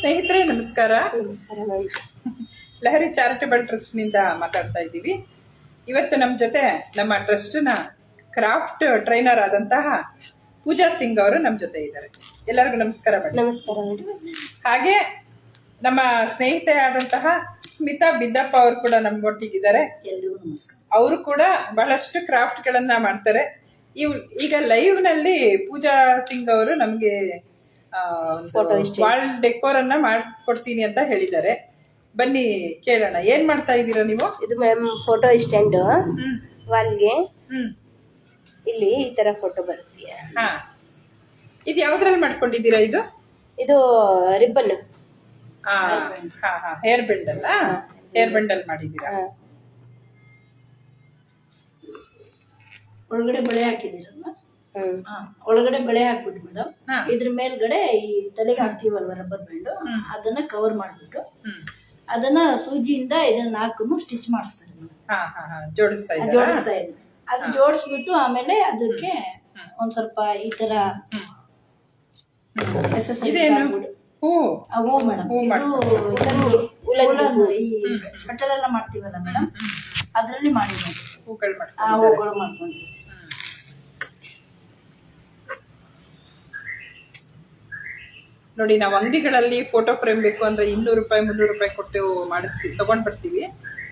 ಸ್ನೇಹಿತರೆ ನಮಸ್ಕಾರ. ನಮಸ್ಕಾರ ನೋಡಿ. ಲಹರಿ ಚಾರಿಟಬಲ್ ಟ್ರಸ್ಟ್ ನಿಂದ ಮಾತಾಡ್ತಾ ಇದ್ದೀವಿ. ಇವತ್ತು ನಮ್ಮ ಜೊತೆ ನಮ್ಮ ಟ್ರಸ್ಟ್ ನ ಕ್ರಾಫ್ಟ್ ಟ್ರೈನರ್ ಆದಂತಹ ಪೂಜಾ ಸಿಂಗ್ ಅವರು ನಮ್ಮ ಜೊತೆ ಇದ್ದಾರೆ. ಎಲ್ಲರಿಗೂ ನಮಸ್ಕಾರ ಮೇಡಮ್. ನಮಸ್ಕಾರ ನೋಡಿ. ಹಾಗೆ ನಮ್ಮ ಸ್ನೇಹಿತೆ ಆದಂತಹ ಸ್ಮಿತಾ ಬಿದ್ದಪ್ಪ ಅವರು ಕೂಡ ನಮ್ಗೊಟ್ಟಿಗಿದ್ದಾರೆ. ಎಲ್ರಿಗೂ ನಮಸ್ಕಾರ. ಅವರು ಕೂಡ ಬಹಳಷ್ಟು ಕ್ರಾಫ್ಟ್ ಗಳನ್ನ ಮಾಡ್ತಾರೆ. ಈಗ ಲೈವ್ ನಲ್ಲಿ ಪೂಜಾ ಸಿಂಗ್ ಅವರು ನಮ್ಗೆ ವಾಲ್ ಡೆಕೋರ್ ಅನ್ನ ಮಾಡ್ಕೊಡ್ತೀನಿ ಅಂತ ಹೇಳಿದ್ದಾರೆ. ಬನ್ನಿ ಕೇಳೋಣ, ಏನ್ ಮಾಡ್ತಾ ಇದ್ದೀರಾ ನೀವು? ಇದು ಮ್ಯಾಮ್ ಫೋಟೋ ಸ್ಟ್ಯಾಂಡ್ ವಾಲ್ಗೆ ಇಲ್ಲಿ ಈ ತರ ಫೋಟೋ ಬರುತ್ತೆ. ಹಾ, ಇದು ಯಾವ್ದ್ರಲ್ಲಿ ಮಾಡ್ಕೊಂಡಿದ್ದೀರಾ? ಇದು ರಿಬ್ಬನ್. ಹಾ ಹಾ ಹಾ, ಹೇರ್ ಬೆಂಡ್ ಅಲ್ಲ? ಹೇರ್ ಬೆಂಡ್ ಅಲ್ಲಿ ಮಾಡಿದ್ದೀರಾ? ಒಳಗಡೆ ಬಳೆ ಹಾಕಿದಿರಲ್ಲ, ಒಳಗಡೆ ಬಳೆ ಹಾಕ್ಬಿಟ್ಟು ಮೇಡಮ್, ಇದ್ರ ಮೇಲ್ಗಡೆ ಈ ತಲೆಗೆ ಹಾಕ್ತೀವಲ್ವ ರಬ್ಬರ್ ಬ್ಯಾಂಡ್, ಅದನ್ನ ಕವರ್ ಮಾಡ್ಬಿಟ್ಟು ಅದನ್ನ ಸೂಜಿಯಿಂದ ಇದನ್ನ ಹಾಕು ಸ್ಟಿಚ್ ಮಾಡಿಸ್ತಾರೆ ಮೇಡಮ್. ಜೋಡಿಸ್ತಾ ಇದ್ದಾರೆ. ಅದು ಜೋಡಿಸ್ಬಿಟ್ಟು ಆಮೇಲೆ ಅದಕ್ಕೆ ಒಂದ್ ಸ್ವಲ್ಪ ಈ ತರ ಹೂ ಮೇಡಮ್, ಈ ಸ್ವೆಟರ್ ಎಲ್ಲ ಮಾಡ್ತೀವಲ್ಲ ಮೇಡಮ್, ಅದ್ರಲ್ಲಿ ಮಾಡಿರೋದು ಹೂಗಳು ಮಾಡ್ಕೊಂಡು. ನೋಡಿ, ನಾವು ಅಂಗಡಿಗಳಲ್ಲಿ ಫೋಟೋ ಫ್ರೇಮ್ ಬೇಕು ಅಂದ್ರೆ 200 ರೂಪಾಯಿ 300 ರೂಪಾಯಿ ಕೊಟ್ಟು ತಗೊಂಡ್ ಬರ್ತೀವಿ.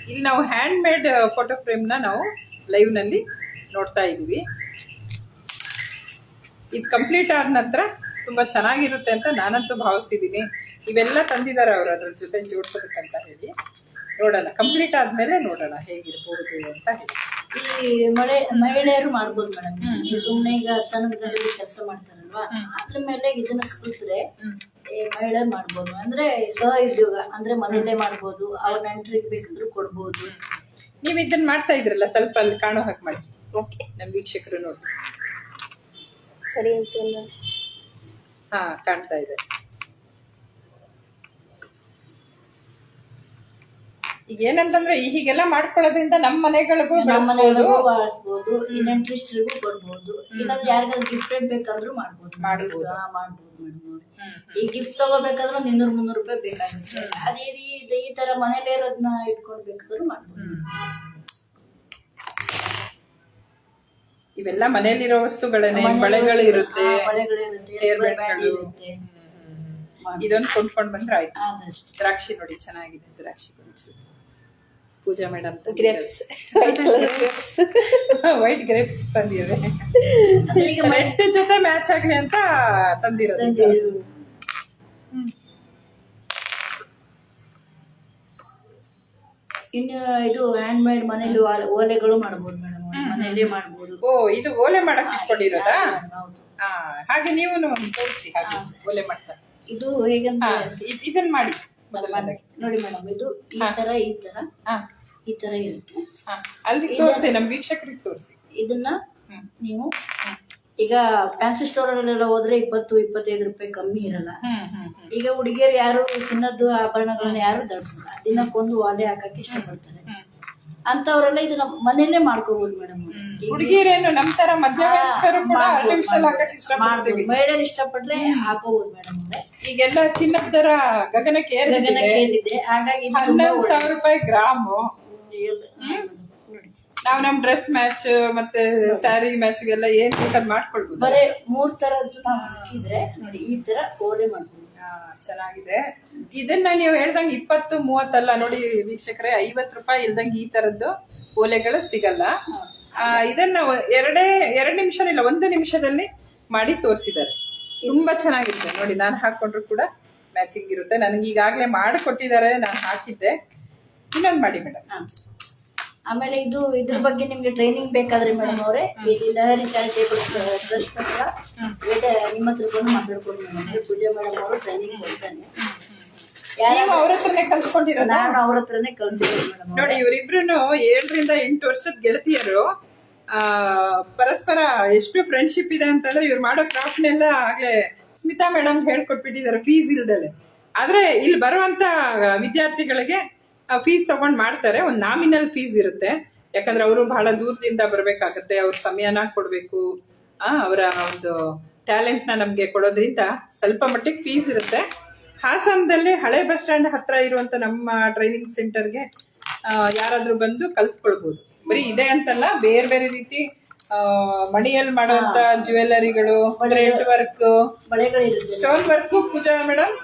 ಇಲ್ಲಿ ನಾವು ಹ್ಯಾಂಡ್ ಮೇಡ್ ಫೋಟೋ ಫ್ರೇಮ್ ನ ನಾವು ಲೈವ್ ನಲ್ಲಿ ನೋಡ್ತಾ ಇದೀವಿ. ಇದು ಕಂಪ್ಲೀಟ್ ಆದ ನಂತರ ತುಂಬಾ ಚೆನ್ನಾಗಿರುತ್ತೆ ಅಂತ ನಾನಂತೂ ಭಾವಿಸಿದೀನಿ. ಇವೆಲ್ಲ ತಂದಿದ್ದಾರೆ ಅವರು ಅದ್ರ ಜೊತೆ ಜೋಡ್ಸೋದಕ್ಕಂತ ಹೇಳಿ. ನೋಡೋಣ, ಕಂಪ್ಲೀಟ್ ಆದ್ಮೇಲೆ ನೋಡೋಣ ಹೇಗಿರ್ಬೋದು ಅಂತ ಹೇಳಿ. ಈ ಮಹಿಳೆಯರು ಮಾಡ್ಬೋದು ಮೇಡಮ್. ಸುಮ್ನೆ ಈಗ ತನಗಳಲ್ಲಿ ಕೆಲಸ ಮಾಡ್ತಾರಲ್ವಾ, ಅದ್ರ ಮೇಲೆ ಇದನ್ನ ಕಲಿತ್ರೆ ಮಹಿಳೆಯರು ಮಾಡ್ಬೋದು. ಅಂದ್ರೆ ಸ್ವ ಉದ್ಯೋಗ ಅಂದ್ರೆ ಮನೆಯಲ್ಲೇ ಮಾಡ್ಬೋದು, ಅವ್ರ ನೆಂಟರಿಗೆ ಬೇಕಂದ್ರೂ ಕೊಡ್ಬೋದು. ನೀವ್ ಇದನ್ನ ಮಾಡ್ತಾ ಇದ್ರಲ್ಲ, ಸ್ವಲ್ಪ ಅಲ್ಲಿ ಕಾಣೋ ಹಾಗೆ ಮಾಡಿ ನಮ್ ವೀಕ್ಷಕರು ನೋಡಿ. ಸರಿ ಅಂತ. ಹಾ, ಕಾಣ್ತಾ ಇದೆ. ಈಗ ಏನಂತಂದ್ರೆ ಹೀಗೆಲ್ಲ ಮಾಡ್ಕೊಳ್ಳೋದ್ರಿಂದ ನಮ್ಮ ಮನೆಗಳಿಗೂ ಬಳಸ್ಬೋದು, ನೆಂಟರಿಸ್ಟ್ರಿಗೂ ಕೊಡ್ಬೋದು, ಇಲ್ಲಾಂದ್ರೆ ಯಾರಿಗಾದ್ರು ಗಿಫ್ಟ್ ಬೇಕಂದ್ರೂ ಮಾಡ್ಬೋದು ಮೇಡಮ್. ಈ ಗಿಫ್ಟ್ ತಗೋಬೇಕಾದ್ರೂ 200-300 ರೂಪಾಯಿ ಬೇಕಾಗುತ್ತೆ. ಅದೇ ಈ ತರ ಮನೇಲಿ ಇರೋದನ್ನ ಇಟ್ಕೊಳ್ಬೇಕಾದ್ರೂ ಮಾಡ್ಬೋದು. ಇವೆಲ್ಲ ಮನೆಯಲ್ಲಿರೋ ವಸ್ತುಗಳನ್ನೇ, ಬಳೆಗಳು ಇರುತ್ತೆ, ಇದೊಂದು ಕೊಂಡ್ಕೊಂಡ್ ಬಂದ್ರೆ ಆಯ್ತು. ದ್ರಾಕ್ಷಿ ನೋಡಿ ಚೆನ್ನಾಗಿದೆ, ದ್ರಾಕ್ಷಿ ಪೂಜಾ ಮೇಡಮ್ ವೈಟ್ ಗ್ರೇಪ್ಸ್ ತಂದಿದ್ದಾರೆ. ರೆಡ್ ಜೊತೆ ಮ್ಯಾಚ್ ಆಗ್ಲಿ ಅಂತ ತಂದಿರೋದು. ಇನ್ನು ಇದು ಹ್ಯಾಂಡ್ ಮೇಡ್ ಮನೇಲಿ ಓಲೆಗಳು ಮಾಡ್ಬೋದು ಮೇಡಮ್, ಮನೇಲಿ ಮಾಡ್ಬೋದು. ಇದು ಓಲೆ ಮಾಡಕ್ ಇಟ್ಕೊಂಡಿರೋದಾ? ಹಾಗೆ ನೀವು ತೋರಿಸಿ ಹಾಗೆ ಓಲೆ ಮಾಡ್ತಾ. ಇದು ಹೇಗಂತ ಇದನ್ನ ಮಾಡಿ ನೋಡಿ ಮೇಡಮ್. ಇದು ಈ ತರ ಇರುತ್ತೆ. ಅಲ್ಲಿ ತೋರಿಸಿ, ನಮ್ ವೀಕ್ಷಕರಿಗೆ ತೋರಿಸಿ. ಇದನ್ನ ನೀವು ಈಗ ಫ್ಯಾನ್ಸಿ ಸ್ಟೋರ್ ಅಲ್ಲೆಲ್ಲ ಹೋದ್ರೆ 20-25 ರೂಪಾಯಿ ಕಮ್ಮಿ ಇರಲ್ಲ. ಈಗ ಹುಡುಗಿಯರು ಯಾರು ಚಿನ್ನದ್ದು ಆಭರಣಗಳನ್ನ ಯಾರು ಧರಿಸಲ್ಲ, ದಿನಕ್ಕೊಂದು ಓಲೆ ಹಾಕಕ್ಕೆ ಇಷ್ಟಪಡ್ತಾರೆ. ಅಂತವ್ರೆಲ್ಲ ಇದನ್ನ ಮನೆಯಲ್ಲೇ ಮಾಡ್ಕೋಬಹುದು ಮೇಡಮ್. ಹುಡುಗಿಯರೇನು ನಮ್ ತರ ಮಧ್ಯವಯಸ್ಕರು ಕೂಡ ಆರ್ಟಿಫಿಷಿಯಲ್ ಹಾಕಕ್ಕೆ ಇಷ್ಟಪಡ್ತೀವಿ. ಮಹಿಳೆಯರು ಇಷ್ಟಪಟ್ರೆ ಹಾಕೋಬಹುದು ಮೇಡಮ್. ಈಗೆಲ್ಲ ಚಿನ್ನದ ದರ ಗಗನಕ್ಕೆ ಏರಿದೆ, ಹಾಗಾಗಿ 11,000 ರೂಪಾಯಿ ಗ್ರಾಮು. ನಾವು ನಮ್ ಡ್ರೆಸ್ ಮ್ಯಾಚ್ ಮತ್ತೆ ಸ್ಯಾರಿ ಮ್ಯಾಚ್ ಗೆಲ್ಲ ಏನ್ ಬೇಕಾದ್ ಮಾಡ್ಕೊಳ್ಬಹುದು. ಬರೇ 3 ತರದ್ದು ನಾವು ಹಾಕಿದ್ರೆ ನೋಡಿ, ಈ ತರ ಓಲೆ ಮಾಡ್ಬೋದು. ಚೆನ್ನಾಗಿದೆ. ಇದನ್ನ ನೀವು ಹೇಳ್ದಂಗೆ 20-30 ಅಲ್ಲ ನೋಡಿ ವೀಕ್ಷಕರೇ, 50 ರೂಪಾಯಿ ಇಲ್ದಂಗೆ ಈ ತರದ್ದು ಓಲೆಗಳು ಸಿಗಲ್ಲ. ಇದನ್ನ 2 ನಿಮಿಷ ಇಲ್ಲ 1 ನಿಮಿಷದಲ್ಲಿ ಮಾಡಿ ತೋರಿಸಿದ್ದಾರೆ. ತುಂಬಾ ಚೆನ್ನಾಗಿರುತ್ತೆ ನೋಡಿ. ನಾನು ಹಾಕೊಂಡ್ರು ಕೂಡ ಮ್ಯಾಚಿಂಗ್ ಇರುತ್ತೆ. ನನಗೆ ಈಗಾಗಲೇ ಮಾಡಿ ಕೊಟ್ಟಿದ್ದಾರೆ, ನಾನು ಹಾಕಿದ್ದೆ. ಇನ್ನೊಂದು ಮಾಡಿ ಮೇಡಮ್. ಆಮೇಲೆ ಇದ್ರ ಬಗ್ಗೆ ನಿಮ್ಗೆ ಟ್ರೈನಿಂಗ್ ಬೇಕಾದ್ರೆ ಮೇಡಮ್ ಅವರೇ, ಇಲ್ಲಿ ಲಹರಿ ಚಾರಿಟೇಬಲ್ ಟ್ರಸ್ಟ್ ಹತ್ರ ನಿಮ್ಮ ಹತ್ರ ಬಂದು ಮಾತಾಡ್ಕೊಂಡು ಮೇಡಮ್, ಪೂಜಾ ಮೇಡಮ್ ಅವರು ಟ್ರೈನಿಂಗ್ ಕೊಡ್ತಾನೆ. ಅವ್ರ ಹತ್ರನೇ ಕಲ್ಸ್ಕೊಂಡಿರೋದು? ನಾನು ಅವ್ರ ಹತ್ರನೇ ಕಲ್ತಿರೋದು ಮೇಡಮ್. ನೋಡಿ, ಇವರಿಬ್ರು 7-8 ವರ್ಷದ ಗೆಳತಿಯರು. ಪರಸ್ಪರ ಎಷ್ಟು ಫ್ರೆಂಡ್ಶಿಪ್ ಇದೆ ಅಂತಂದ್ರೆ, ಇವ್ರು ಮಾಡೋ ಕ್ರಾಫ್ಟ್ನೆಲ್ಲ ಆಗ್ಲೇ ಸ್ಮಿತಾ ಮೇಡಮ್ ಹೇಳ್ಕೊಟ್ಬಿಟ್ಟಿದ್ದಾರೆ ಫೀಸ್ ಇಲ್ದಲೆ. ಆದ್ರೆ ಇಲ್ಲಿ ಬರುವಂತ ವಿದ್ಯಾರ್ಥಿಗಳಿಗೆ ಫೀಸ್ ತಗೊಂಡ್ ಮಾಡ್ತಾರೆ. ಒಂದು ನಾಮಿನಲ್ ಫೀಸ್ ಇರುತ್ತೆ, ಯಾಕಂದ್ರೆ ಅವರು ಬಹಳ ದೂರದಿಂದ ಬರ್ಬೇಕಾಗತ್ತೆ, ಅವ್ರ ಸಮಯನ ಕೊಡ್ಬೇಕು, ಅವರ ಒಂದು ಟ್ಯಾಲೆಂಟ್ ನ ನಮ್ಗೆ ಕೊಡೋದ್ರಿಂದ ಸ್ವಲ್ಪ ಮಟ್ಟಿಗೆ ಫೀಸ್ ಇರುತ್ತೆ. ಹಾಸನದಲ್ಲಿ ಹಳೆ ಬಸ್ ಸ್ಟ್ಯಾಂಡ್ ಹತ್ರ ಇರುವಂತ ನಮ್ಮ ಟ್ರೈನಿಂಗ್ ಸೆಂಟರ್ಗೆ ಯಾರಾದ್ರೂ ಬಂದು ಕಲ್ತ್ಕೊಳ್ಬಹುದು. ಬರೀ ಇದೆ ಅಂತಲ್ಲ, ಬೇರೆ ಬೇರೆ ರೀತಿ ಮಣಿಯಲ್ಲಿ ಮಾಡುವಂತ ಜ್ಯುವೆಲರಿಗಳು, ಥ್ರೆಡ್ ವರ್ಕ್, ಬಳೆಗಳಿರುತ್ತೆ. Stone work. Pooja madam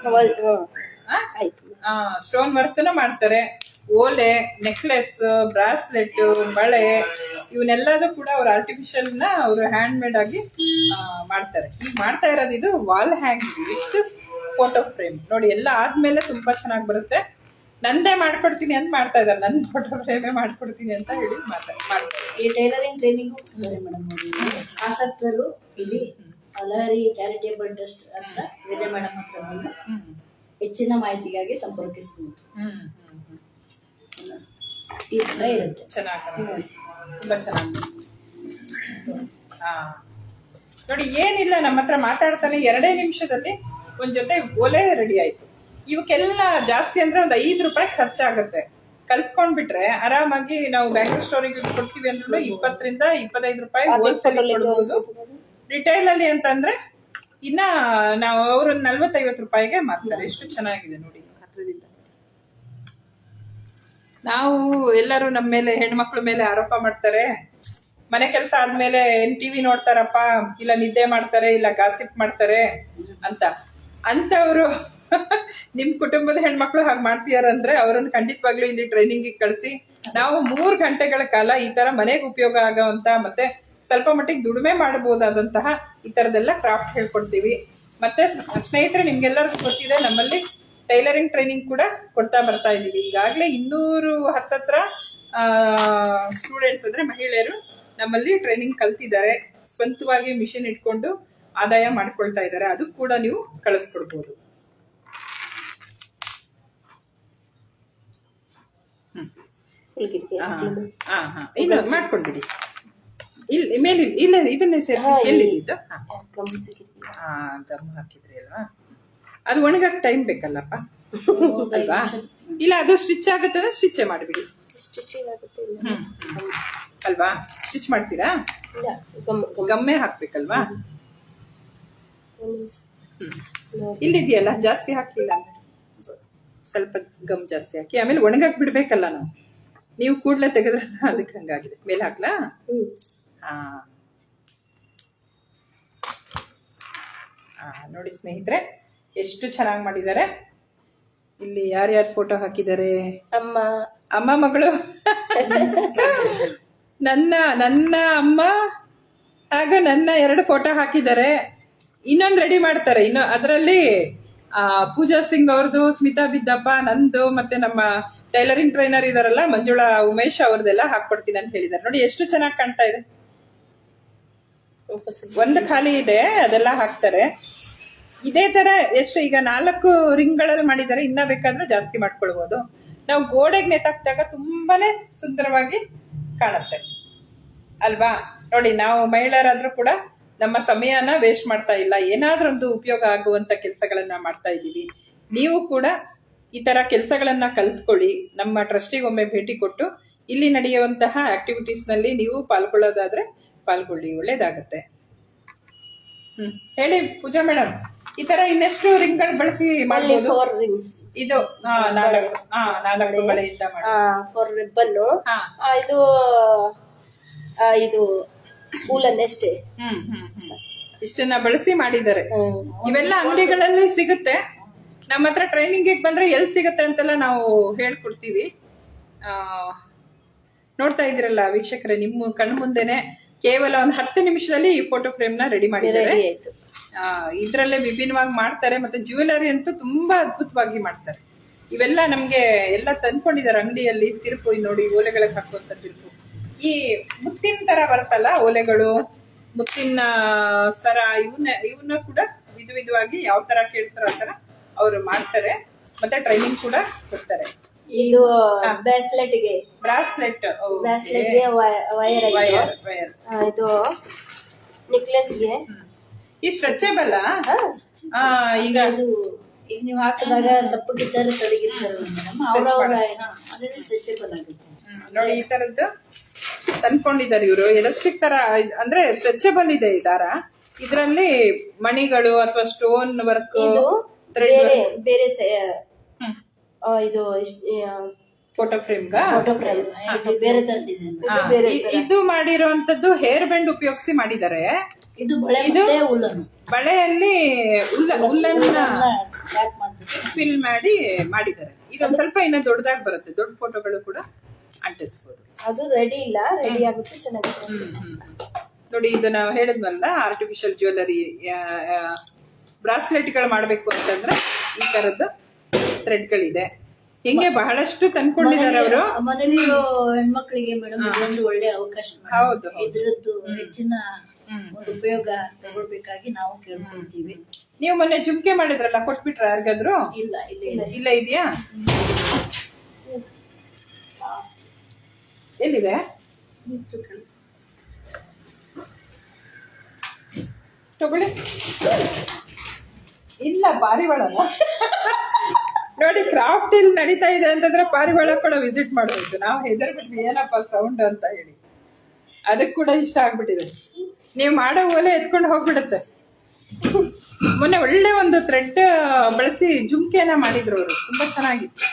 stone work ಮಾಡ್ತಾರೆ. ಓಲೆ, ನೆಕ್ಲೆಸ್, ಬ್ರಾಸ್ಲೆಟ್, ಬಳೆ ಇವನ್ನೆಲ್ಲದೂ ಕೂಡ ಅವ್ರ ಆರ್ಟಿಫಿಷಿಯಲ್ ನ ಅವರು ಹ್ಯಾಂಡ್ ಮೇಡ್ ಆಗಿ ಮಾಡ್ತಾರೆ. ಈಗ ಮಾಡ್ತಾ ಇರೋದು ಇದು wall hanging with photo frame. ನೋಡಿ, ಎಲ್ಲ ಆದ್ಮೇಲೆ ತುಂಬಾ ಚೆನ್ನಾಗಿ ಬರುತ್ತೆ. ನಂದೇ ಮಾಡ್ಕೊಡ್ತೀನಿ ಅಂತ ಮಾಡ್ತಾ ಇದ್ದಾರೆ, ನನ್ನ ಫೋಟೋ ಫ್ರೇಮೇ ಮಾಡ್ಕೊಡ್ತೀನಿ ಅಂತ ಹೇಳಿ ಮಾಡ್ತಾರೆ. ಈ ಟೈಲರಿಂಗ್ ಟ್ರೈನಿಂಗು ಮೇಡಮ್ ಆಸಕ್ತರು ಇಲ್ಲಿ ಲಹರಿ ಚಾರಿಟೇಬಲ್ ಟ್ರಸ್ಟ್ ಹತ್ರ ವಿಜಯ ಮೇಡಮ್ ಹತ್ರ ಬಂದು ಹೆಚ್ಚಿನ ಮಾಹಿತಿಗಾಗಿ ಸಂಪರ್ಕಿಸಬಹುದು. ಈ ತರ ಇರುತ್ತೆ. ಚೆನ್ನಾಗಿ ತುಂಬಾ ಚೆನ್ನಾಗಿ. ನೋಡಿ, ಏನಿಲ್ಲ, ನಮ್ಮ ಹತ್ರ ಮಾತಾಡ್ತಾನೆ 2 ನಿಮಿಷದಲ್ಲಿ ಒಂದ್ ಜೊತೆ ಓಲೆ ರೆಡಿ ಆಯ್ತು. ಇವಕ್ಕೆಲ್ಲ ಜಾಸ್ತಿ ಅಂದ್ರೆ ಒಂದು 5 ರೂಪಾಯಿ ಖರ್ಚಾಗುತ್ತೆ. ಕಲ್ತ್ಕೊಂಡ್ಬಿಟ್ರೆ ಆರಾಮಾಗಿ ನಾವು ಬ್ಯಾಂಗ್ಳೂರ್ ಸ್ಟೋರಿಗೆ ಕೊಡ್ತೀವಿ ಅಂದ್ರೂ 20 ರಿಂದ 25 ರೂಪಾಯಿ ಹೋಲ್ಸೇಲ್ ಕೊಡ್ಬೋದು. ರಿಟೈಲ್ ಅಲ್ಲಿ ಅಂತಂದ್ರೆ ಇನ್ನ ನಾವು ಅವರು 40-50 ರೂಪಾಯಿಗೆ ಮಾರ್ತಾರೆ. ಎಷ್ಟು ಚೆನ್ನಾಗಿದೆ ನೋಡಿ ಹತ್ರದಿಂದ. ನಾವು ಎಲ್ಲರೂ ನಮ್ಮ ಮೇಲೆ, ಹೆಣ್ಮಕ್ಳ ಮೇಲೆ ಆರೋಪ ಮಾಡ್ತಾರೆ, ಮನೆ ಕೆಲಸ ಆದ್ಮೇಲೆ ಟಿವಿ ನೋಡ್ತಾರಪ್ಪ, ಇಲ್ಲ ನಿದ್ದೆ ಮಾಡ್ತಾರೆ, ಇಲ್ಲ ಗಾಸಿಪ್ ಮಾಡ್ತಾರೆ ಅಂತವ್ರು ನಿಮ್ ಕುಟುಂಬದ ಹೆಣ್ಮಕ್ಳು ಹಾಗೆ ಮಾಡ್ತೀಯಾರಂದ್ರೆ ಅವ್ರನ್ನ ಖಂಡಿತವಾಗ್ಲೂ ಇಲ್ಲಿ ಟ್ರೈನಿಂಗ್ ಕಳಿಸಿ ನಾವು 3 ಗಂಟೆಗಳ ಕಾಲ ಈ ತರ ಮನೆಗೆ ಉಪಯೋಗ ಆಗೋವಂತ ಮತ್ತೆ ಸ್ವಲ್ಪ ಮಟ್ಟಿಗೆ ದುಡಿಮೆ ಮಾಡಬಹುದಾದಂತಹ ಈ ತರದೆಲ್ಲ ಕ್ರಾಫ್ಟ್ ಹೇಳ್ಕೊಡ್ತೀವಿ. ಮತ್ತೆ ಸ್ನೇಹಿತರೆ, ನಿಮ್ಗೆಲ್ಲರಿಗೂ ಗೊತ್ತಿದೆ, ನಮ್ಮಲ್ಲಿ ಟೈಲರಿಂಗ್ ಟ್ರೈನಿಂಗ್ ಕೂಡ ಕೊಡ್ತಾ ಬರ್ತಾ ಇದೀವಿ. ಈಗಾಗಲೇ 210 ಸ್ಟೂಡೆಂಟ್ಸ್ ಅಂದ್ರೆ ಮಹಿಳೆಯರು ನಮ್ಮಲ್ಲಿ ಟ್ರೈನಿಂಗ್ ಕಲ್ತಿದ್ದಾರೆ. ಸ್ವಂತವಾಗಿ ಮಿಷಿನ್ ಇಟ್ಕೊಂಡು ಆದಾಯ ಮಾಡ್ಕೊಳ್ತಾ ಇದ್ದಾರೆ. ಅದು ಕೂಡ ನೀವು ಕಳಿಸ್ಕೊಡ್ಬೋದು. ಇಲ್ಲ ಮಾಡ್ಕೊಂಡ್ಬಿಡಿ. ಇಲ್ಲಿ ಮೇಲೆ ಇಲ್ಲ, ಇದನ್ನೇ ಸೇರಿಸಿ. ಎಲ್ಲಿದ್ದು ಗಮ್ ಹಾಕಿದ್ರಿ ಅಲ್ವಾ? ಅದು ಒಣಗಕ್ಕೆ ಟೈಮ್ ಬೇಕಲ್ಲಪ್ಪ ಅಲ್ವಾ? ಇಲ್ಲ, ಅದು ಸ್ಟಿಚ್ ಆಗುತ್ತೆ, ಸ್ಟಿಚ್ ಮಾಡಿಬಿಡಿ. ಸ್ಟಿಚಿಂಗ್ ಆಗುತ್ತೆ ಅಲ್ವಾ? ಸ್ಟಿಚ್ ಮಾಡ್ತೀರಾ? ಗಮ್ಮೆ ಹಾಕ್ಬೇಕಲ್ವಾ? ಇಲ್ಲಿದೆಯಲ್ಲ, ಜಾಸ್ತಿ ಹಾಕಿಲ್ಲ, ಸ್ವಲ್ಪ ಗಮ್ ಜಾಸ್ತಿ ಹಾಕಿ ಆಮೇಲೆ ಒಣಗಕ್ ಬಿಡ್ಬೇಕಲ್ಲ ನಾವು. ನೀವು ಕೂಡ್ಲೆ ತೆಗೆದ್ರಲ್ಲ, ಅದಕ್ಕೆ ಹಂಗಾಗಿದೆ. ಮೇಲೆ ಹಾಕ್ಲಾ? ನೋಡಿ ಸ್ನೇಹಿತರೆ, ಎಷ್ಟು ಚೆನ್ನಾಗಿ ಮಾಡಿದ್ದಾರೆ. ಇಲ್ಲಿ ಯಾರ್ಯಾರು ಫೋಟೋ ಹಾಕಿದ್ದಾರೆ? ಅಮ್ಮ ಮಗಳು ನನ್ನ ಅಮ್ಮ ಹಾಗೂ ನನ್ನ 2 ಫೋಟೋ ಹಾಕಿದ್ದಾರೆ. ಇನ್ನೊಂದು ರೆಡಿ ಮಾಡ್ತಾರೆ. ಇನ್ನು ಅದರಲ್ಲಿ ಪೂಜಾ ಸಿಂಗ್ ಅವ್ರದ್ದು, ಸ್ಮಿತಾ ಬಿದ್ದಪ್ಪ, ನಂದು, ಮತ್ತೆ ನಮ್ಮ ಟೈಲರಿಂಗ್ ಟ್ರೈನರ್ ಇದಾರಲ್ಲ ಮಂಜುಳಾ ಉಮೇಶ್ ಅವ್ರದ್ದೆಲ್ಲ ಹಾಕೊಡ್ತೀನಿ ಅಂತ ಹೇಳಿದ್ದಾರೆ. ನೋಡಿ ಎಷ್ಟು ಚೆನ್ನಾಗಿ ಕಾಣ್ತಾ ಇದೆ. ಒಂದು ಖಾಲಿ ಇದೆ, ಅದೆಲ್ಲ ಹಾಕ್ತಾರೆ. ಇದೇ ತರ ಎಷ್ಟು ಈಗ 4 ರಿಂಗ್ಗಳಲ್ಲಿ ಮಾಡಿದ್ದಾರೆ. ಇನ್ನ ಬೇಕಾದ್ರೆ ಜಾಸ್ತಿ ಮಾಡ್ಕೊಳ್ಬಹುದು. ನಾವು ಗೋಡೆಗೆ ನೆಟ್ಟಾಕ್ದಾಗ ತುಂಬಾನೇ ಸುಂದರವಾಗಿ ಕಾಣುತ್ತೆ ಅಲ್ವಾ? ನೋಡಿ, ನಾವು ಮಹಿಳೆಯರಾದ್ರೂ ಕೂಡ ನಮ್ಮ ಸಮಯನ ವೇಸ್ಟ್ ಮಾಡ್ತಾ ಇಲ್ಲ, ಏನಾದ್ರೂ ಒಂದು ಉಪಯೋಗ ಆಗುವಂತ ಕೆಲಸಗಳನ್ನ ಮಾಡ್ತಾ ಇದ್ದೀವಿ. ನೀವು ಕೂಡ ಈ ತರ ಕೆಲಸಗಳನ್ನ ಕಲ್ತ್ಕೊಳ್ಳಿ. ನಮ್ಮ ಟ್ರಸ್ಟಿಗೆ ಒಮ್ಮೆ ಭೇಟಿ ಕೊಟ್ಟು ಇಲ್ಲಿ ನಡೆಯುವಂತಹ ಆಕ್ಟಿವಿಟೀಸ್ ನಲ್ಲಿ ನೀವು ಪಾಲ್ಗೊಳ್ಳೋದಾದ್ರೆ ಪಾಲ್ಗೊಳ್ಳಿ, ಒಳ್ಳೇದಾಗತ್ತೆ. ಹೇಳಿ ಪೂಜಾ ಮೇಡಮ್, ಈ ತರ ಇನ್ನೆಷ್ಟು ರಿಂಗ್ಗಳು ಬಳಸಿ ಮಾಡಬಹುದು? 4 rings. ಇದು 4 ಬಳೆಯಿಂದ ಮಾಡಿ 4 ribbon. ಇದು ವೂಲನ್ ಅಷ್ಟೇ. ಇಷ್ಟನ್ನ ಬಳಸಿ ಮಾಡಿದ್ದಾರೆ. ಇವೆಲ್ಲ ಅಂಗಡಿಗಳಲ್ಲಿ ಸಿಗುತ್ತೆ. ನಮ್ಮ ಹತ್ರ ಟ್ರೈನಿಂಗ್ ಬಂದ್ರೆ ಎಲ್ಲಿ ಸಿಗುತ್ತೆ ಅಂತೆಲ್ಲ ನಾವು ಹೇಳ್ಕೊಡ್ತೀವಿ. ನೋಡ್ತಾ ಇದ್ರಲ್ಲ ವೀಕ್ಷಕರೇ, ನಿಮ್ಮ ಕಣ್ಣು ಮುಂದೆನೆ ಕೇವಲ ಒಂದು 10 ನಿಮಿಷದಲ್ಲಿ ಈ ಫೋಟೋ ಫ್ರೇಮ್ ನ ರೆಡಿ ಮಾಡಿದ್ದಾರೆ. ಇದ್ರಲ್ಲೇ ವಿಭಿನ್ನವಾಗಿ ಮಾಡ್ತಾರೆ. ಮತ್ತೆ ಜ್ಯುವೆಲರಿ ಅಂತೂ ತುಂಬಾ ಅದ್ಭುತವಾಗಿ ಮಾಡ್ತಾರೆ. ಇವೆಲ್ಲ ನಮ್ಗೆ ಎಲ್ಲ ತಂದ್ಕೊಂಡಿದ್ದಾರೆ ಅಂಗಡಿಯಲ್ಲಿ. ತಿರುಪು ನೋಡಿ, ಓಲೆಗಳಿಗೆ ಹಾಕುವಂತ ತಿರುಪು. ಈ ಮುತ್ತಿನ ತರ ಬರುತ್ತಲ್ಲ ಓಲೆಗಳು, ಮುತ್ತಿನ ಸರ, ಇವನ್ನ ಕೂಡ ವಿಧವಾಗಿ ಯಾವ ತರ ಕೇಳ್ತಾರೋ ಆ ತರ ಅವರು ಮಾಡ್ತಾರೆ. ಮತ್ತೆ ಟ್ರೈನಿಂಗ್ ಕೂಡ ಕೊಡ್ತಾರೆ. ಇದು ಬ್ರಾಸ್ಲೆಟ್ಗೆ ವೈರ್, ಇದು ನೆಕ್ಲೆಸ್ಗೆ. ಈ ಸ್ಟ್ರೆಚಬಲ್ ಈಗ ನೀವು ಹಾಕಿದಾಗ ದಪ್ಪಗಿದ್ದಾರೆ, ತಡಗಿರ್ತಾರೆ ಸ್ಟ್ರೆಚಬಲ್ ಆಗುತ್ತೆ. ನೋಡಿ, ಈ ತರದ್ದು ತಂದ್ಕೊಂಡಿದ್ದಾರೆ ಇವರು. ಎಲಾಸ್ಟಿಕ್ ತರ ಅಂದ್ರೆ ಸ್ಟ್ರೆಚಬಲ್ ಇದೆ ಈ ದಾರ. ಇದರಲ್ಲಿ ಮಣಿಗಳು ಅಥವಾ ಸ್ಟೋನ್ ವರ್ಕ್, ಬೇರೆ ಬೇರೆ ಹ್ಮ್ ಇದು ಫೋಟೋ ಫ್ರೇಮ್ಗ ಫೋಟೋ ಫ್ರೇಮ್ ಬೇರೆ ತರ ಡಿಸೈನ್. ಬೇರೆ ಇದು ಮಾಡಿರೋಂಥದ್ದು ಹೇರ್ ಬೆಂಡ್ ಉಪಯೋಗಿಸಿ ಮಾಡಿದ್ದಾರೆ. ಇದು ಬಳೆ ಮತ್ತೆ ಉಲ್ಲನ್ ಬಳೆಯಲ್ಲಿ ಹುಲ್ಲನ್ನ ಟ್ಯಾಪ್ ಮಾಡ್ಬಿಟ್ಟು ಫಿಲ್ ಮಾಡಿದ್ದಾರೆ. ಇದೊಂದ್ ಸ್ವಲ್ಪ ಇನ್ನ ದೊಡ್ಡದಾಗಿ ಬರುತ್ತೆ, ದೊಡ್ಡ ಫೋಟೋಗಳು ಕೂಡ ಅಂಟಿಸ್ಬೋದು. ಅದು ರೆಡಿ ಇಲ್ಲ, ರೆಡಿ ಆಗುತ್ತೆ ಚೆನ್ನಾಗಿದೆ. ನೋಡಿ ಇದು ನಾವು ಹೇಳಿದ್ವಲ್ಲ, ಆರ್ಟಿಫಿಷಿಯಲ್ ಜ್ಯುವೆಲರಿ ಬ್ರಾಸ್ಲೆಟ್ಗಳು ಮಾಡ್ಬೇಕು ಅಂತಂದ್ರೆ ಈ ತರದ್ದು ಥ್ರೆಡ್ಗಳಿದೆ. ಹಿಂಗೆ ಬಹಳಷ್ಟು ತಂದ್ಕೊಂಡಿದ್ದಾರೆ ಅವರು. ಮನೆಯಲ್ಲಿರೋ ಹೆಣ್ಮಕ್ಳಿಗೆ ಮೇಡಮ್ ಇದೊಂದು ಒಳ್ಳೆ ಅವಕಾಶ. ಹೌದು. ಇದ್ರದ್ದು ಹೆಚ್ಚಿನ ಒಂದು ಉಪಯೋಗ ತಗೊಳ್ಬೇಕಾಗಿ ನಾವು ಕೇಳ್ಕೊಳ್ತೀವಿ. ನೀವು ಮೊನ್ನೆ ಜುಮ್ಕೆ ಮಾಡಿದ್ರಲ್ಲ, ಕೊಟ್ಬಿಟ್ರ ಯಾರಿಗಾದ್ರು? ಇಲ್ಲ ಇಲ್ಲ ಇಲ್ಲ, ಇದೆಯಾ? ಎಲ್ಲಿದೆ? ತಗೊಳ್ಳಿ. ಇಲ್ಲ, ಪಾರಿವಾಳ ನೋಡಿ, ಕ್ರಾಫ್ಟ್ ಇಲ್ಲಿ ನಡೀತಾ ಇದೆ ಅಂತಂದ್ರೆ ಪಾರಿವಾಳ ಕೂಡ ವಿಸಿಟ್ ಮಾಡ್ಬೇಕು. ನಾವು ಹೆದರ್ಬಿಟ್ವಿ, ಏನಪ್ಪ ಸೌಂಡ್ ಅಂತ ಹೇಳಿ. ಅದಕ್ಕೆ ಕೂಡ ಇಷ್ಟ ಆಗ್ಬಿಟ್ಟಿದೆ. ನೀವು ಮಾಡೋ ಓಲೆ ಎತ್ಕೊಂಡು ಹೋಗ್ಬಿಡುತ್ತೆ. ಮೊನ್ನೆ ಒಳ್ಳೆ ಒಂದು ಥ್ರೆಡ್ ಬಳಸಿ ಜುಮ್ಕೆನ ಮಾಡಿದ್ರು ಅವರು, ತುಂಬಾ ಚೆನ್ನಾಗಿತ್ತು.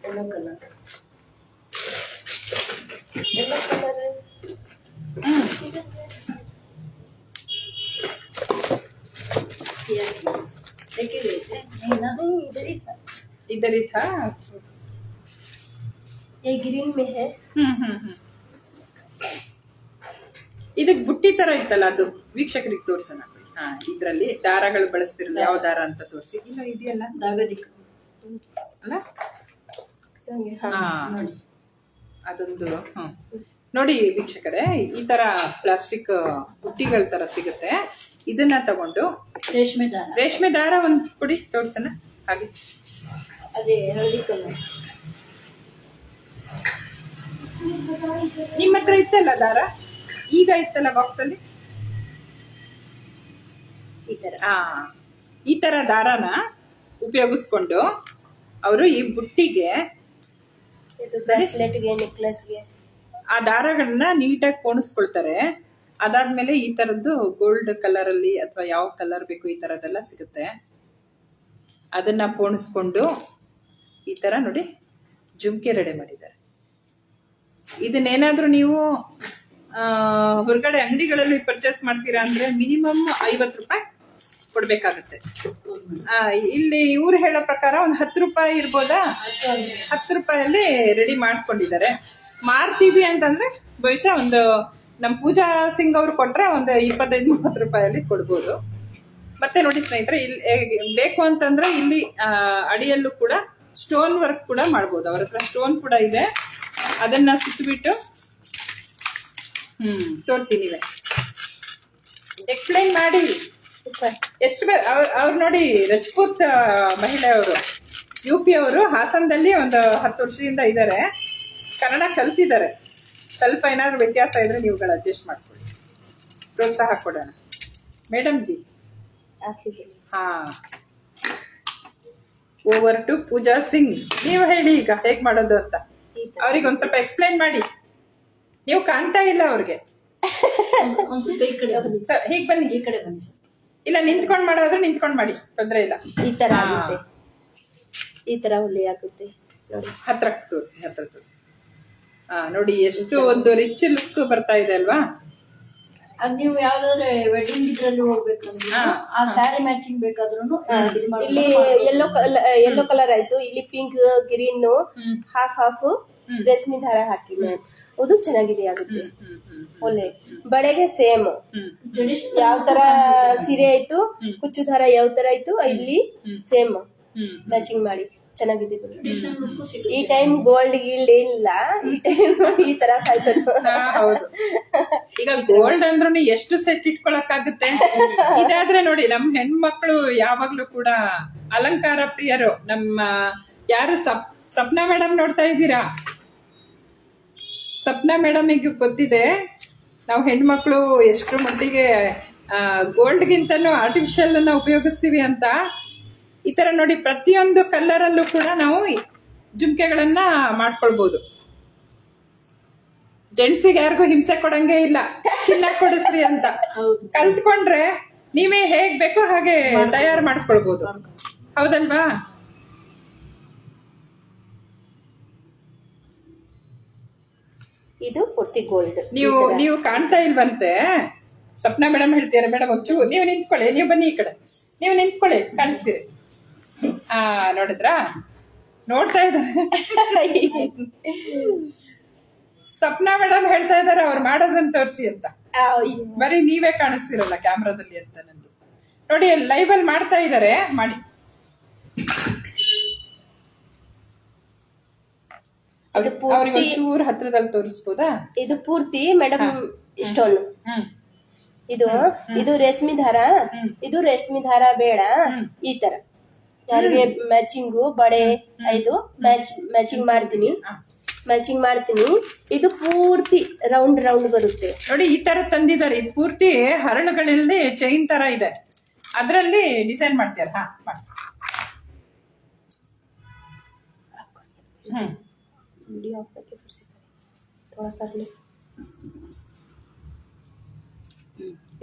ಎಲ್ಲೋ ಕಲರ್ इधर ही था। ये ग्रीन में है। ಇದಕ್ ಬುಟ್ಟಿ ತರ ಇತ್ತಲ್ಲ, ಅದು ವೀಕ್ಷಕರಿಗೆ ತೋರ್ಸೋಣ. ಇದ್ರಲ್ಲಿ ದಾರಗಳು ಬಳಸ್ತಿರಲ್ಲ, ಯಾವ ದಾರ ಅಂತ ತೋರಿಸಿ. ಇನ್ನು ಇದೆಯಲ್ಲ ದಾಗದಿಕ್ ಅಲ್ಲ, ಅದೊಂದು. ನೋಡಿ ವೀಕ್ಷಕರೇ, ಈ ತರ ಪ್ಲಾಸ್ಟಿಕ್ ಬುಟ್ಟಿಗಳ ತರ ಸಿಗುತ್ತೆ. ಇದನ್ನ ತಗೊಂಡು ರೇಷ್ಮೆ ದಾರ ಒಂದ್ ಕೊಡಿ, ತೋರ್ಸೋಣ. ಹಾಗೆ ಅದೇ ಹಳದಿ ಕಲರ್ ನಿಮ್ಮ ಹತ್ರ ಇತ್ತಲ್ಲ ದಾರ, ಈಗ ಇತ್ತಲ್ಲ ಬಾಕ್ಸ್ ಅಲ್ಲಿ, ಈ ತರ ದಾರನ ಉಪಯೋಗಿಸ್ಕೊಂಡು ಅವರು ಈ ಬುಟ್ಟಿಗೆ, ಬ್ರಾಸ್ಲೆಟ್ಗೆ, ನೆಕ್ಲೆಸ್ಗೆ ಆ ದಾರಗಳನ್ನ ನೀಟಾಗಿ ಪೋಣಿಸ್ಕೊಳ್ತಾರೆ. ಅದಾದ್ಮೇಲೆ ಈ ತರದ್ದು ಗೋಲ್ಡ್ ಕಲರ್ ಅಲ್ಲಿ ಅಥವಾ ಯಾವ ಕಲರ್ ಬೇಕು ಈ ತರದೆಲ್ಲ ಸಿಗುತ್ತೆ. ಅದನ್ನ ಪೋಣಿಸ್ಕೊಂಡು ಈ ತರ ನೋಡಿ ಜುಮ್ಕೆ ರೆಡಿ ಮಾಡಿದ್ದಾರೆ. ಇದನ್ನೇನಾದ್ರೂ ನೀವು ಹೊರಗಡೆ ಅಂಗಡಿಗಳಲ್ಲಿ ಪರ್ಚೇಸ್ ಮಾಡ್ತೀರಾ ಅಂದ್ರೆ ಮಿನಿಮಮ್ 50 ರೂಪಾಯಿ ಕೊಡ್ಬೇಕಾಗತ್ತೆ. ಇಲ್ಲಿ ಇವ್ರು ಹೇಳೋ ಪ್ರಕಾರ ಒಂದು 10 ರೂಪಾಯಿ ಇರ್ಬೋದಾ, 10 ರೂಪಾಯಲ್ಲಿ ರೆಡಿ ಮಾಡ್ಕೊಂಡಿದ್ದಾರೆ. ಮಾರ್ತೀವಿ ಅಂತಂದ್ರೆ ಬಹುಶಃ ಒಂದು ನಮ್ ಪೂಜಾ ಸಿಂಗ್ ಅವ್ರು ಕೊಟ್ರೆ ಒಂದು 25-30 ರೂಪಾಯಲ್ಲಿ ಕೊಡ್ಬೋದು. ಮತ್ತೆ ನೋಡಿ ಸ್ನೇಹಿತರೆ, ಇಲ್ಲಿ ಬೇಕು ಅಂತಂದ್ರೆ ಇಲ್ಲಿ ಅಡಿಯಲ್ಲೂ ಕೂಡ ಸ್ಟೋನ್ ವರ್ಕ್ ಕೂಡ ಮಾಡ್ಬೋದು. ಅವ್ರ ಹತ್ರ ಸ್ಟೋನ್ ಕೂಡ ಇದೆ. ಅದನ್ನ ಸುತ್ತಬಿಟ್ಟು ತೋರಿಸಿ, ನೀವೇ ಎಕ್ಸ್ಪ್ಲೈನ್ ಮಾಡಿ. ಎಷ್ಟು ಅವ್ರು ನೋಡಿ, ರಜಪೂತ್ ಮಹಿಳೆ ಅವರು, UP ಅವರು, ಹಾಸನದಲ್ಲಿ ಒಂದು 10 ವರ್ಷದಿಂದ ಇದ್ದಾರೆ. ಕನ್ನಡ ಕಲ್ತಿದ್ದಾರೆ. ಸ್ವಲ್ಪ ಏನಾದ್ರು ವ್ಯತ್ಯಾಸ ಇದ್ರೆ ನೀವುಗಳು ಅಡ್ಜಸ್ಟ್ ಮಾಡ್ಕೊಳ್ಳಿ, ಪ್ರೋತ್ಸಾಹ ಕೊಡೋಣ. ಮೇಡಮ್ ಜಿ, ಹಾ, ಓವರ್ ಟು ಪೂಜಾ ಸಿಂಗ್. ನೀವು ಹೇಳಿ ಈಗ ಹೇಗ್ ಮಾಡೋದು ಅಂತ. ಅವ್ರಿಗೆ ಒಂದ್ ಸ್ವಲ್ಪ ಎಕ್ಸ್ಪ್ಲೈನ್ ಮಾಡಿ. ನೀವು ಕಾಣ್ತಾ ಇಲ್ಲ ಅವ್ರಿಗೆ. ಒಂದ್ ಸ್ವಲ್ಪ ಈ ಕಡೆ ಹೀಗ್ ಬನ್ನಿ, ಈ ಕಡೆ ಬನ್ನಿ ಸರ್. ಇಲ್ಲ ನಿಂತ್ಕೊಂಡ್ ಮಾಡೋದ್ರೆ ನಿಂತ್ಕೊಂಡ್ ಮಾಡಿ, ತೊಂದ್ರೆ ಇಲ್ಲ. ಈ ತರ ಆಗುತ್ತೆ, ಈ ತರ ಹುಳಿ ಆಗುತ್ತೆ ನೋಡಿ. ಹತ್ರ ತೋರಿಸಿ. ನೋಡಿ ಎಷ್ಟು ಒಂದು ರಿಚ್ ಲುಕ್ ಬರ್ತಾ ಇದೆ ಅಲ್ವಾ. ಅದ್ ನೀವು ಯಾವ್ದಾದ್ರೆ ವೆಡ್ಡಿಂಗ್ ಇದ್ರಲ್ಲಿ ಹೋಗ್ಬೇಕಂದ್ರೆ ಆ ಸ್ಯಾರಿ ಮ್ಯಾಚಿಂಗ್ ಬೇಕಾದ್ರೂ ಇಲ್ಲಿ ಯೆಲ್ಲೋ ಕಲರ್ ಆಯ್ತು, ಇಲ್ಲಿ ಪಿಂಕ್, ಗ್ರೀನ್, ಹಾಫ್ ರೇಷ್ಮೆ ದಾರ ಹಾಕಿ ಮ್ಯಾಮ್, ಅದು ಚೆನ್ನಾಗಿದೆ ಆಗುತ್ತೆ. ಒಳ್ಳೆ ಬಳೆಗೆ ಸೇಮ್ ಯಾವ ತರ ಸೀರೆ ಆಯ್ತು, ಕುಚ್ಚು ದಾರ ಯಾವ ತರ ಆಯ್ತು, ಇಲ್ಲಿ ಸೇಮ್ ಮ್ಯಾಚಿಂಗ್ ಮಾಡಿ ಚೆನ್ನಾಗಿದೆ. ಈ ಟೈಮ್ ಗೋಲ್ಡ್ ಗಿಲ್ಡ್ ಏನಿಲ್ಲ, ಈ ಟೈಮ್ ಈ ತರ ಫ್ಯಾಷನ್. ಹೌದು, ಈಗ ಗೋಲ್ಡ್ ಅಂದ್ರೂ ಎಷ್ಟು ಸೆಟ್ ಇಟ್ಕೊಳಕ್ಕಾಗುತ್ತೆ. ಇದಾದ್ರೆ ನೋಡಿ, ನಮ್ ಹೆಣ್ಮಕ್ಳು ಯಾವಾಗ್ಲೂ ಕೂಡ ಅಲಂಕಾರ ಪ್ರಿಯರು. ನಮ್ಮ ಯಾರು ಸಪ್ನಾ ಮೇಡಮ್ ನೋಡ್ತಾ ಇದ್ದೀರಾ? ಸಪ್ನಾ ಮೇಡಮಿಗೆ ಗೊತ್ತಿದೆ ನಾವು ಹೆಣ್ಮಕ್ಳು ಎಷ್ಟು ಮಟ್ಟಿಗೆ ಗೋಲ್ಡ್ಗಿಂತಲೂ ಆರ್ಟಿಫಿಷಿಯಲ್ ಅನ್ನ ಉಪಯೋಗಿಸ್ತೀವಿ ಅಂತ. ಈ ತರ ನೋಡಿ, ಪ್ರತಿಯೊಂದು ಕಲರ್ ಅಲ್ಲೂ ಕೂಡ ನಾವು ಜುಮ್ಕೆಗಳನ್ನ ಮಾಡ್ಕೊಳ್ಬಹುದು. ಜೆಂಟ್ಸಿಗೆ ಯಾರಿಗೂ ಹಿಂಸೆ ಕೊಡಂಗೆ ಇಲ್ಲ, ಚಿನ್ನ ಕೊಡಿಸ್ರಿ ಅಂತ. ಕಲ್ತ್ಕೊಂಡ್ರೆ ನೀವೇ ಹೇಗ್ ಬೇಕೋ ಹಾಗೆ ತಯಾರು ಮಾಡ್ಕೊಳ್ಬಹುದು, ಹೌದಲ್ವಾ? ಇದು ಪೂರ್ತಿ ಗೋಲ್ಡ್. ನೀವು ಕಾಣ್ತಾ ಇಲ್ವಂತೆ, ಸಪ್ನಾ ಮೇಡಮ್ ಹೇಳ್ತೀರಾ. ಮೇಡಮ್ ಒಂಚೂರು ನೀವು ನಿಂತ್ಕೊಳ್ಳಿ, ನೀವು ಬನ್ನಿ ಈ ಕಡೆ, ನೀವು ನಿಂತ್ಕೊಳ್ಳಿ, ಕಾಣಿಸ್ತೀರಿ. ನೋಡಿದ್ರಾ, ನೋಡ್ತಾ ಇದ್ದಾರೆ. ಸಪ್ನಾ ಮೇಡಮ್ ಹೇಳ್ತಾ ಇದಾರೆ ಅವ್ರು ಮಾಡೋದನ್ನ ತೋರಿಸಿ ಅಂತ. ಬರೀ ನೀವೇ ಕಾಣಿಸ್ತಿರಲ್ಲ ಕ್ಯಾಮ್ರಾದಲ್ಲಿ ಅಂತ ನಂದು. ನೋಡಿ ಲೈವ್ ಅಲ್ಲಿ ಮಾಡ್ತಾ ಇದಾರೆ, ಮಾಡಿ. ಅವ್ರಿಗೆ ಒಂಚೂರು ಹತ್ರದಲ್ಲಿ ತೋರಿಸ್ಬೋದಾ? ಇದು ಪೂರ್ತಿ ಮೇಡಮ್ ಸ್ಟೋನ್. ಇದು ರೇಷ್ಮೆ ದಾರ, ಇದು ರೇಷ್ಮೆ ದಾರ ಬೇಡ, ಈ ತರ ಯಾರಿಗೆ ಮ್ಯಾಚಿಂಗು ಬಳೆ ಇದು ಮ್ಯಾಚಿಂಗ್ ಮಾಡ್ತೀನಿ. ಇದು ಪೂರ್ತಿ ರೌಂಡ್ ಬರುತ್ತೆ ನೋಡಿ, ಈ ತರ ತಂದಿದ್ದಾರೆ. ಇದು ಪೂರ್ತಿ ಹರಳುಗಳಲ್ಲಿ ಚೈನ್ ತರ ಇದೆ, ಅದರಲ್ಲಿ ಡಿಸೈನ್ ಮಾಡ್ತೀರ.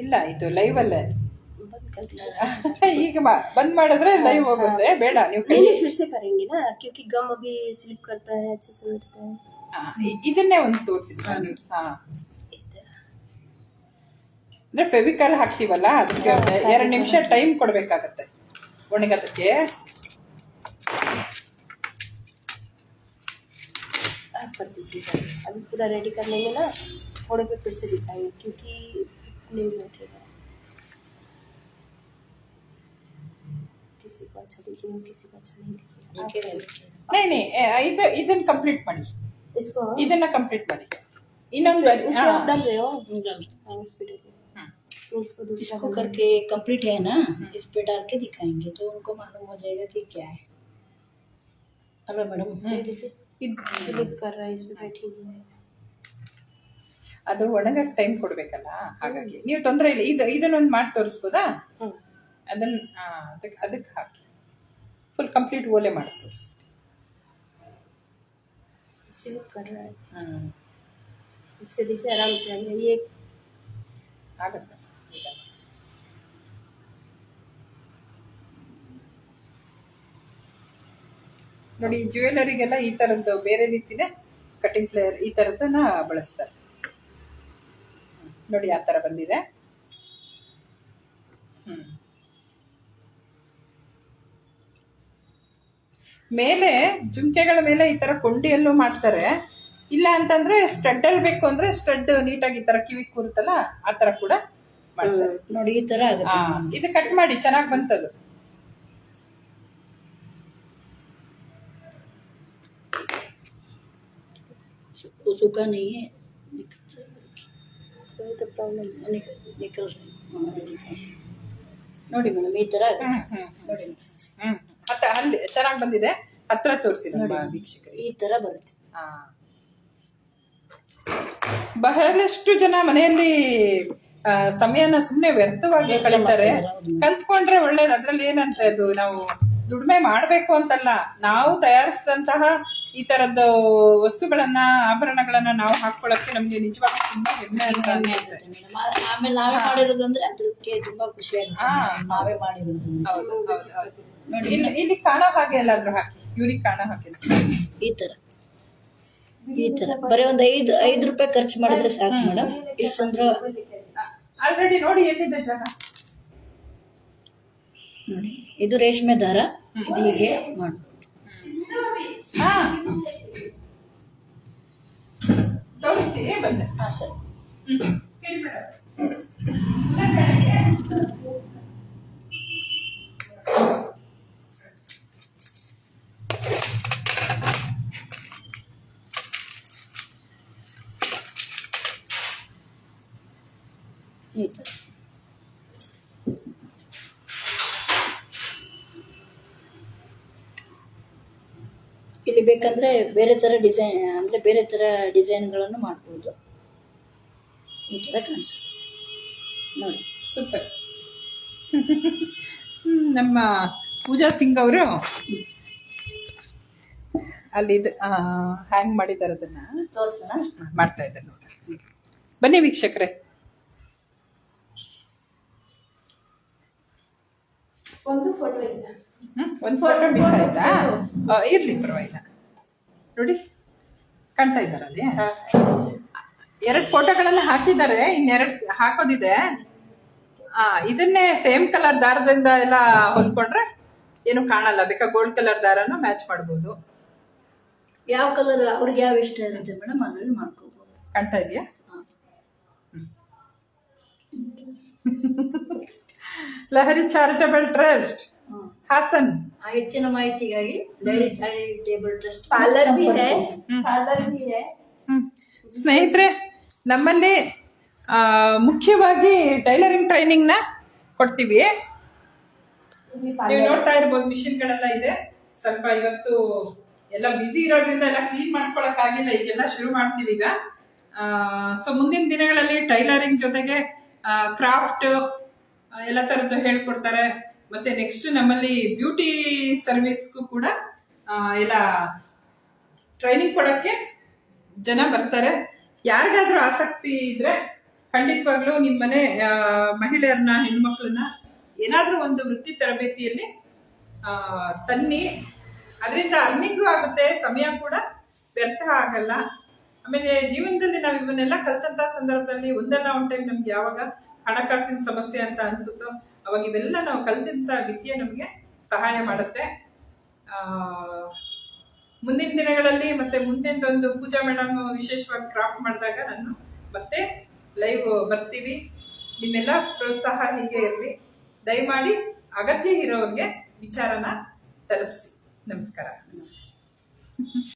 ಇಲ್ಲ, ಇದು ಲೈವ್ ಅಲ್ಲೇ. ಈಗ ಬಂದ್ ಮಾಡಿದ್ರೆ ಲೈವ್ ಹೋಗುತ್ತೆ. ಬೇಡ, ನೀವು फिर से करेंगे ना, क्योंकि गम अभी स्लिप करता है, अच्छे से बैठता है. ಇದನ್ನೇ ಒಂದು ತೋರಿಸಿದ್ರು. ಅಂದ್ರೆ ಫೆವಿಕಾಲ್ ಹಾಕ್ತೀವಲ್ಲ, ಅದಕ್ಕೆ 2 ನಿಮಿಷ ಟೈಮ್ ಕೊಡ್ಬೇಕಾಗತ್ತೆ ಒಣಗೋದಕ್ಕೆ. कर दीजिए, अभी पूरा रेडी कर लेंगे ना, थोड़े पे फिर से दिखाएंगे क्योंकि नहीं बैठेगा. किसी को अच्छा दिखेगा, किसी को अच्छा नहीं दिखेगा. नहीं, ಇದನ್ನ ಕಂಪ್ಲೀಟ್ ಮಾಡಿ, इसको ಇದನ್ನ ಕಂಪ್ಲೀಟ್ ಮಾಡಿ. ಇನ್ನೊಂದು उसको आप डाल रहे हो हॉस्पिटल में, इसको दूसरा इसको करके कंप्लीट है ना, इस पे डाल के दिखाएंगे तो उनको मालूम हो जाएगा कि क्या है. हेलो मैडम, स्लिप कर रहा है, इस पे बैठी नहीं है. ಅದು ಒಣಗಕ್ಕೆ ಟೈಮ್ ಕೊಡ್ಬೇಕಲ್ಲ, ಹಾಗಾಗಿ ನೀವು ತೊಂದರೆ ಇಲ್ಲ. ಇದನ್ನೊಂದು ಮಾಡಿ ತೋರಿಸ್ಬೋದಾ? ಅದನ್ನ ಅದಕ್ಕೆ ಹಾಕಿ ಫುಲ್ ಕಂಪ್ಲೀಟ್ ಓಲೆ ಮಾಡಿ ತೋರಿಸಿ. स्लिप कर रहा है, इसके देखिए आराम से ये ಆಗುತ್ತೆ. ನೋಡಿ, ಜ್ಯುವೆಲರಿಗೆಲ್ಲ ಈ ತರದ್ದು ಬೇರೆ ರೀತಿನೇ ಕಟಿಂಗ್ ಪ್ಲೇಯರ್ ಈ ತರದನ್ನ ಬಳಸ್ತಾರೆ. ನೋಡಿ, ಆ ತರ ಬಂದಿದೆ. ಮೇಲೆ ಜುಮ್ಕೆಗಳ ಮೇಲೆ ಈ ತರ ಕೊಂಡಿಯಲ್ಲೂ ಮಾಡ್ತಾರೆ. ಇಲ್ಲ ಅಂತಂದ್ರೆ ಸ್ಟಡ್ ಅಲ್ಲಿ ಬೇಕು ಅಂದ್ರೆ ಸ್ಟಡ್ ನೀಟಾಗಿ ಈ ತರ ಕಿವಿ ಕೂರುತ್ತಲ್ಲ, ಆ ತರ ಕೂಡ ಮಾಡ್ತಾರೆ. ನೋಡಿ ಈ ತರ ಆಗುತ್ತೆ. ಇದು ಕಟ್ ಮಾಡಿ, ಚೆನ್ನಾಗಿ ಬಂತದು. सूखा नहीं है, तो प्रॉब्लम निकल ನೋಡಿ ಮೇಡಮ್, ಈ ತರ ಆಗುತ್ತೆ. ನೋಡಿ ಅಲ್ಲಿ ಚೆನ್ನಾಗಿ ಬಂದಿದೆ. ಹತ್ರ ತೋರಿಸಿ ನಮ್ಮ ವೀಕ್ಷಕರಿಗೆ. ಈ ತರ ಬರುತ್ತೆ. ಬಹಳಷ್ಟು ಜನ ಮನೆಯಲ್ಲಿ ಸಮಯನ ಸುಮ್ಮನೆ ವ್ಯರ್ಥವಾಗಿ ಕಳೀತಾರೆ. ಕಲ್ತ್ಕೊಂಡ್ರೆ ಒಳ್ಳೇದು. ಅದ್ರಲ್ಲಿ ಏನಂತ, ಅದು ನಾವು ದುಡಿಮೆ ಮಾಡ್ಬೇಕು ಅಂತಲ್ಲ, ನಾವು ತಯಾರಿಸಿದಂತಹ ಈ ತರದ್ದು ವಸ್ತುಗಳನ್ನ, ಆಭರಣಗಳನ್ನ ನಾವು ಹಾಕೊಳ್ಳಕ್ಕೆ ನಮ್ಗೆ ನಿಜವಾಗಿ ತುಂಬಾ ಹೆಮ್ಮೆ ಅಂತ ಅನ್ಸುತ್ತೆ. ಆಮೇಲೆ ನಾವೇ ಮಾಡಿರೋದಂದ್ರೆ ಅದಕ್ಕೆ ತುಂಬಾ ಖುಷಿ ಆಗುತ್ತೆ. ನಾವೇ ಮಾಡಿರೋದು. ನೋಡಿ, ಇಲ್ಲಿ ಕಾಣೋ ಹಾಗೆ ಎಲ್ಲಾದ್ರೂ ಹಾಕಿ, ಇವ್ರಿಗೆ ಕಾಣೋ ಹಾಗೆ ಈ ತರ ಬರೀ ಒಂದು 5 ರೂಪಾಯಿ ಖರ್ಚು ಮಾಡಿದ್ರೆ ಸಾಕು ಮೇಡಮ್. ಇಷ್ಟಂದ್ರೆ ಆಲ್ರೆಡಿ ನೋಡಿ ಎಲ್ಲಿದೆ ಜಾಗ. ನೋಡಿ, ಇದು ರೇಷ್ಮೆ ದಾರ, ಇದು ಹೀಗೆ ಮಾಡ್ಬೋದು. ತೋರಿಸಿ ಬಂದೆ. ಸರಿ. ಈ ತರ ಇಲ್ಲಿ ಬೇಕಂದ್ರೆ ಬೇರೆ ತರ ಡಿಸೈನ್, ಅಂದ್ರೆ ಬೇರೆ ತರ ಡಿಸೈನ್ಗಳನ್ನು ಮಾಡ್ಬೋದು. ಈ ತರ ಕಾಣಿಸುತ್ತೆ ನೋಡಿ. ಸೂಪರ್. ನಮ್ಮ ಪೂಜಾ ಸಿಂಗ್ ಅವರು ಅಲ್ಲಿ ಹ್ಯಾಂಗ್ ಮಾಡಿದ್ದಾರೆ, ಅದನ್ನ ತೋರಿಸೋಣ. ಮಾಡ್ತಾ ಇದ್ದಾರೆ ನೋಡಿ. ಬನ್ನಿ ವೀಕ್ಷಕರೇ. ಒಂದು ಫೋಟೋ ಇಲ್ಲ. ಒಂದು ಫೋಟೋ ಮಿಸ್ ಆಯ್ತಾ? ಇರ್ಲಿ ಪರವಾಗಿಲ್ಲ. ನೋಡಿ ಕಾಣ್ತಾ ಇದ್ದಾರೆ ಅಲ್ಲಿ. 2 ಫೋಟೋಗಳೆಲ್ಲ ಹಾಕಿದ್ದಾರೆ, ಇನ್ನೆರಡು ಹಾಕೋದಿದೆ. ಇದನ್ನೇ ಸೇಮ್ ಕಲರ್ ದಾರದಿಂದ ಎಲ್ಲ ಹೊಲ್ಕೊಂಡ್ರೆ ಏನು ಕಾಣಲ್ಲ. ಬೇಕಾ ಗೋಲ್ಡ್ ಕಲರ್ ದಾರನ ಮ್ಯಾಚ್ ಮಾಡ್ಬೋದು. ಯಾವ ಕಲರ್ ಅವ್ರಿಗೆ ಯಾವ ಇಷ್ಟ ಇರುತ್ತೆ ಮೇಡಮ್ ಅದ್ರಲ್ಲಿ ಮಾಡ್ಕೋಬಹುದು. ಕಾಣ್ತಾ ಇದೆಯಾ? Lahari charitable trust Hassan. ಹೆಚ್ಚಿನ ಮಾಹಿತಿಗಾಗಿ ಲಹರಿ ಚಾರಿಟೇಬಲ್ ಟ್ರಸ್ಟ್ पार्लर भी है, पार्लर भी है. ಸ್ನೇಹಿತರೆ, ನಮ್ಮಲ್ಲಿ ಮುಖ್ಯವಾಗಿ ಟೈಲರಿಂಗ್ ಟ್ರೈನಿಂಗ್ ನ ಕೊಡ್ತೀವಿ. ನೀವು ನೋಡ್ತಾ ಇರ್ಬೋದು ಮಿಷಿನ್ಗಳೆಲ್ಲ ಇದೆ. ಸ್ವಲ್ಪ ಇವತ್ತು ಎಲ್ಲ ಬಿಸಿ ಇರೋದ್ರಿಂದ ಎಲ್ಲ ಕ್ಲೀನ್ ಮಾಡ್ಕೊಳಕ್ ಆಗಿಲ್ಲ. ಈಗೆಲ್ಲ ಶುರು ಮಾಡ್ತೀವಿ ಈಗ. ಸೊ ಮುಂದಿನ ದಿನಗಳಲ್ಲಿ ಟೈಲರಿಂಗ್ ಜೊತೆಗೆ ಕ್ರಾಫ್ಟ್ ಎಲ್ಲ ತರದ್ದು ಹೇಳ್ಕೊಡ್ತಾರೆ. ಮತ್ತೆ ನೆಕ್ಸ್ಟ್ ನಮ್ಮಲ್ಲಿ ಬ್ಯೂಟಿ ಸರ್ವಿಸ್ಗೂ ಕೂಡ ಎಲ್ಲ ಟ್ರೈನಿಂಗ್ ಕೊಡಕ್ಕೆ ಜನ ಬರ್ತಾರೆ. ಯಾರಿಗಾದ್ರೂ ಆಸಕ್ತಿ ಇದ್ರೆ ಖಂಡಿತವಾಗ್ಲೂ ನಿಮ್ಮನೆ ಮಹಿಳೆಯರನ್ನ, ಹೆಣ್ಮಕ್ಳನ್ನ ಏನಾದ್ರೂ ಒಂದು ವೃತ್ತಿ ತರಬೇತಿಯಲ್ಲಿ ತನ್ನಿ. ಅದರಿಂದ ಅರ್ನಿಂಗೂ ಆಗುತ್ತೆ, ಸಮಯ ಕೂಡ ವ್ಯರ್ಥ ಆಗಲ್ಲ. ಆಮೇಲೆ ಜೀವನದಲ್ಲಿ ನಾವು ಇವನ್ನೆಲ್ಲ ಕಲ್ತಂತ ಸಂದರ್ಭದಲ್ಲಿ ಒಂದಲ್ಲ ಒಂದ್ ಟೈಮ್ ನಮ್ಗೆ ಯಾವಾಗ ಹಣಕಾಸಿನ ಸಮಸ್ಯೆ ಅಂತ ಅನ್ಸುತ್ತೋ ಅವಾಗ ಇವೆಲ್ಲ ನಾವು ಕಲ್ತಂತ ವಿದ್ಯೆ ನಮ್ಗೆ ಸಹಾಯ ಮಾಡುತ್ತೆ. ಮುಂದಿನ ದಿನಗಳಲ್ಲಿ ಮತ್ತೆ ಮುಂದಿನದೊಂದು ಪೂಜಾ ಮೇಡಮ್ ವಿಶೇಷವಾಗಿ ಕ್ರಾಫ್ಟ್ ಮಾಡಿದಾಗ ನಾನು ಮತ್ತೆ ಲೈವ್ ಬರ್ತೀವಿ. ನಿಮ್ಮೆಲ್ಲ ಪ್ರೋತ್ಸಾಹ ಹೀಗೆ ಇರಲಿ. ದಯಮಾಡಿ ಅಗತ್ಯ ಇರೋರಿಗೆ ವಿಚಾರನ ತಲುಪಿಸಿ. ನಮಸ್ಕಾರ.